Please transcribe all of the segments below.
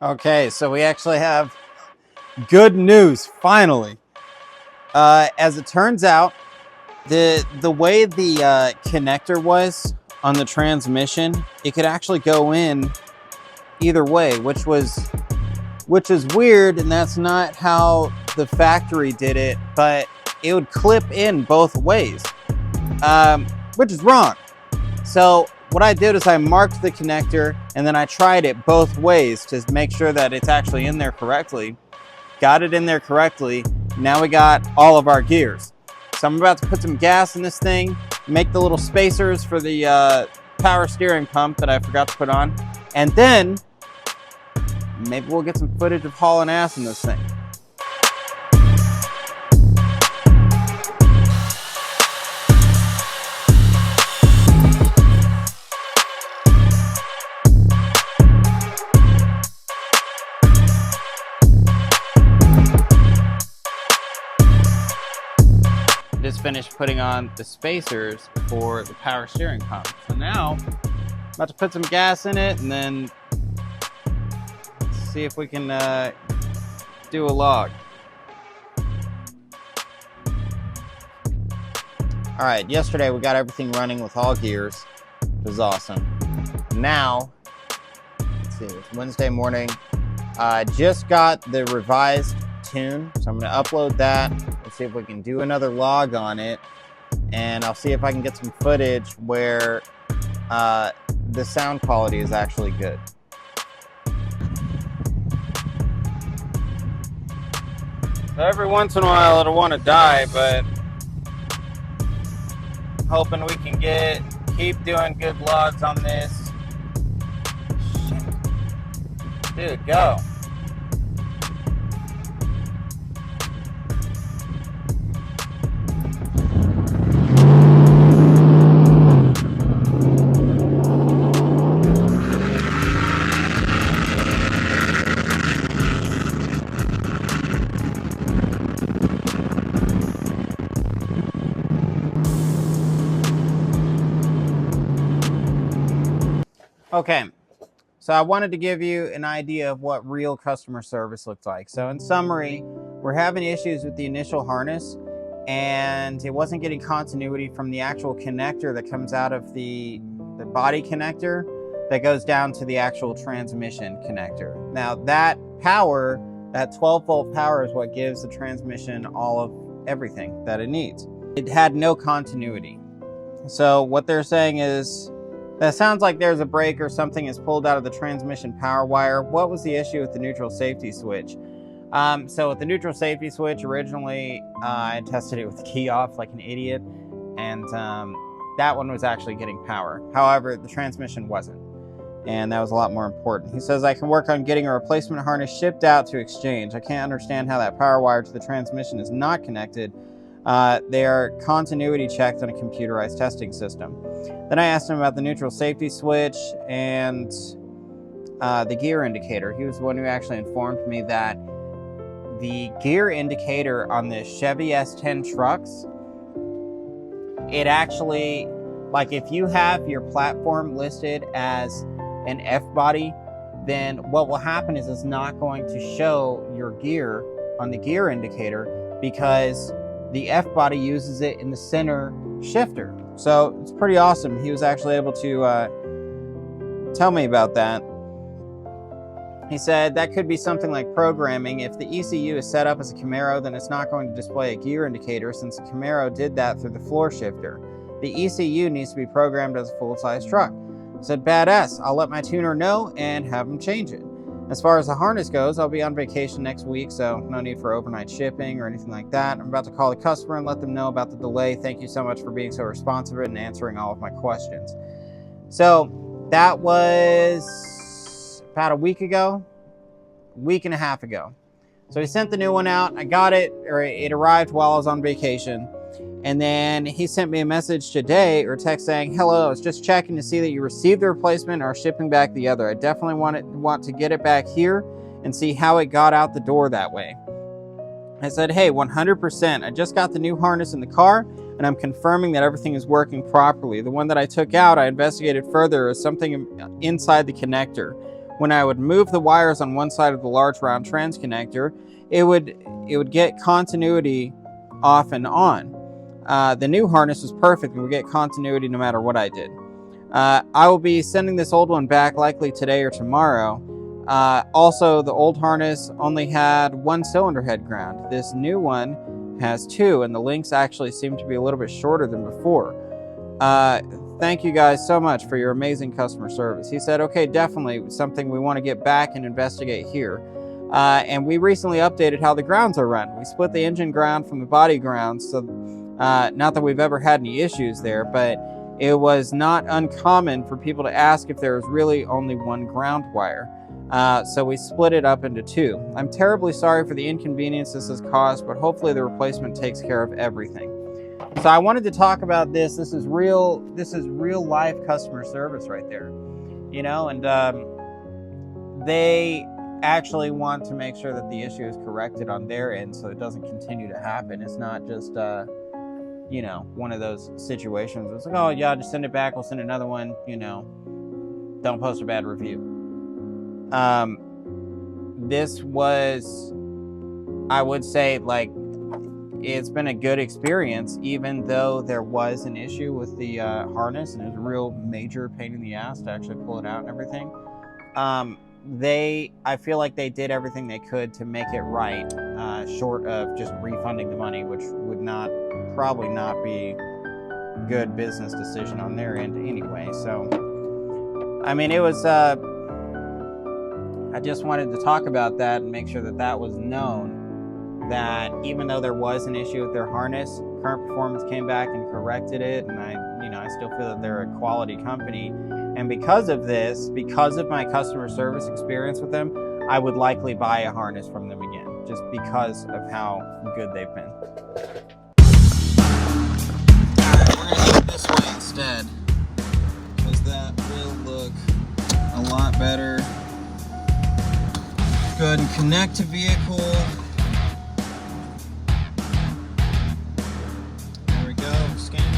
Okay, so we actually have good news, finally. As it turns out, the way the connector was on the transmission, it could actually go in either way, which is weird, and that's not how the factory did it, but it would clip in both ways, which is wrong. So what I did is I marked the connector and then I tried it both ways to make sure that it's actually in there correctly. Got it in there correctly. Now we got all of our gears. So I'm about to put some gas in this thing, make the little spacers for the power steering pump that I forgot to put on, and then maybe we'll get some footage of hauling ass in this thing. Just finished putting on the spacers for the power steering pump. So now I'm about to put some gas in it and then see if we can do a log. All right, yesterday we got everything running with all gears, which was awesome. Now, let's see, it's Wednesday morning. I just got the revised tune, so I'm gonna upload that. Let's see if we can do another log on it, and I'll see if I can get some footage where the sound quality is actually good. So every once in a while it'll want to die, but hoping we can keep doing good logs on this. Shit. Dude, go. Okay, so I wanted to give you an idea of what real customer service looks like. So in summary, we're having issues with the initial harness, and it wasn't getting continuity from the actual connector that comes out of the body connector that goes down to the actual transmission connector. Now that power, that 12-volt power, is what gives the transmission all of everything that it needs. It had no continuity. So what they're saying is, that sounds like there's a break or something is pulled out of the transmission power wire. What was the issue with the neutral safety switch? So with the neutral safety switch, originally I tested it with the key off like an idiot, and that one was actually getting power. However, the transmission wasn't, and that was a lot more important. He says, I can work on getting a replacement harness shipped out to exchange. I can't understand how that power wire to the transmission is not connected. They are continuity checked on a computerized testing system. Then I asked him about the neutral safety switch and the gear indicator. He was the one who actually informed me that the gear indicator on the Chevy S10 trucks, it actually, like if you have your platform listed as an F body, then what will happen is it's not going to show your gear on the gear indicator because the F body uses it in the center shifter. So it's pretty awesome. He was actually able to tell me about that. He said that could be something like programming. If the ECU is set up as a Camaro, then it's not going to display a gear indicator since the Camaro did that through the floor shifter. The ECU needs to be programmed as a full-size truck. I said, badass. I'll let my tuner know and have him change it. As far as the harness goes, I'll be on vacation next week, so no need for overnight shipping or anything like that. I'm about to call the customer and let them know about the delay. Thank you so much for being so responsive and answering all of my questions. So that was about a week and a half ago. So he sent the new one out. I got it, or it arrived while I was on vacation. And then he sent me a message today, or text saying, hello, I was just checking to see that you received the replacement and are shipping back the other. I definitely want to get it back here and see how it got out the door that way. I said, hey, 100%. I just got the new harness in the car, and I'm confirming that everything is working properly. The one that I took out, I investigated further as something inside the connector. when I would move the wires on one side of the large round trans connector, it would get continuity off and on. The new harness was perfect and would get continuity no matter what I did. I will be sending this old one back likely today or tomorrow. Also, the old harness only had one cylinder head ground. This new one has two, and the links actually seem to be a little bit shorter than before. Thank you guys so much for your amazing customer service. He said, okay, definitely something we want to get back and investigate here. And we recently updated how the grounds are run. We split the engine ground from the body ground, so not that we've ever had any issues there, but it was not uncommon for people to ask if there was really only one ground wire. So we split it up into two. I'm terribly sorry for the inconvenience this has caused, but hopefully the replacement takes care of everything. So I wanted to talk about this. This is real life customer service right there, you know, and they actually want to make sure that the issue is corrected on their end so it doesn't continue to happen. It's not just you know, one of those situations. It's like, oh yeah, just send it back, we'll send another one, you know, don't post a bad review. This was, I would say, like, it's been a good experience, even though there was an issue with the harness, and it was a real major pain in the ass to actually pull it out and everything. I feel like they did everything they could to make it right, short of just refunding the money, which would probably not be a good business decision on their end anyway. So, I mean, it was, I just wanted to talk about that and make sure that that was known, that even though there was an issue with their harness, Current Performance came back and corrected it, and I still feel that they're a quality company. And because of this, because of my customer service experience with them, I would likely buy a harness from them again, just because of how good they've been. Alright, we're going to go this way instead, because that will look a lot better. Go ahead and connect to vehicle. There we go, scanning.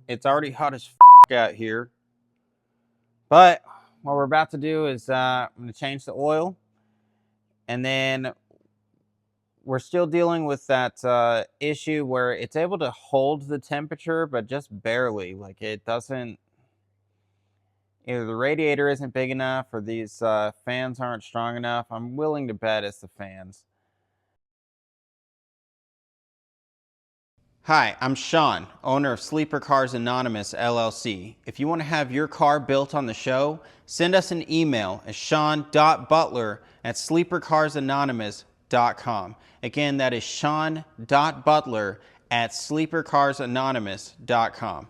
It's already hot as out here. But what we're about to do is I'm going to change the oil. And then we're still dealing with that issue where it's able to hold the temperature, but just barely. Like it doesn't, either the radiator isn't big enough or these fans aren't strong enough. I'm willing to bet it's the fans. Hi, I'm Sean, owner of Sleeper Cars Anonymous LLC. If you want to have your car built on the show, send us an email at sean.butler@sleepercarsanonymous.com. Again, that is sean.butler@sleepercarsanonymous.com.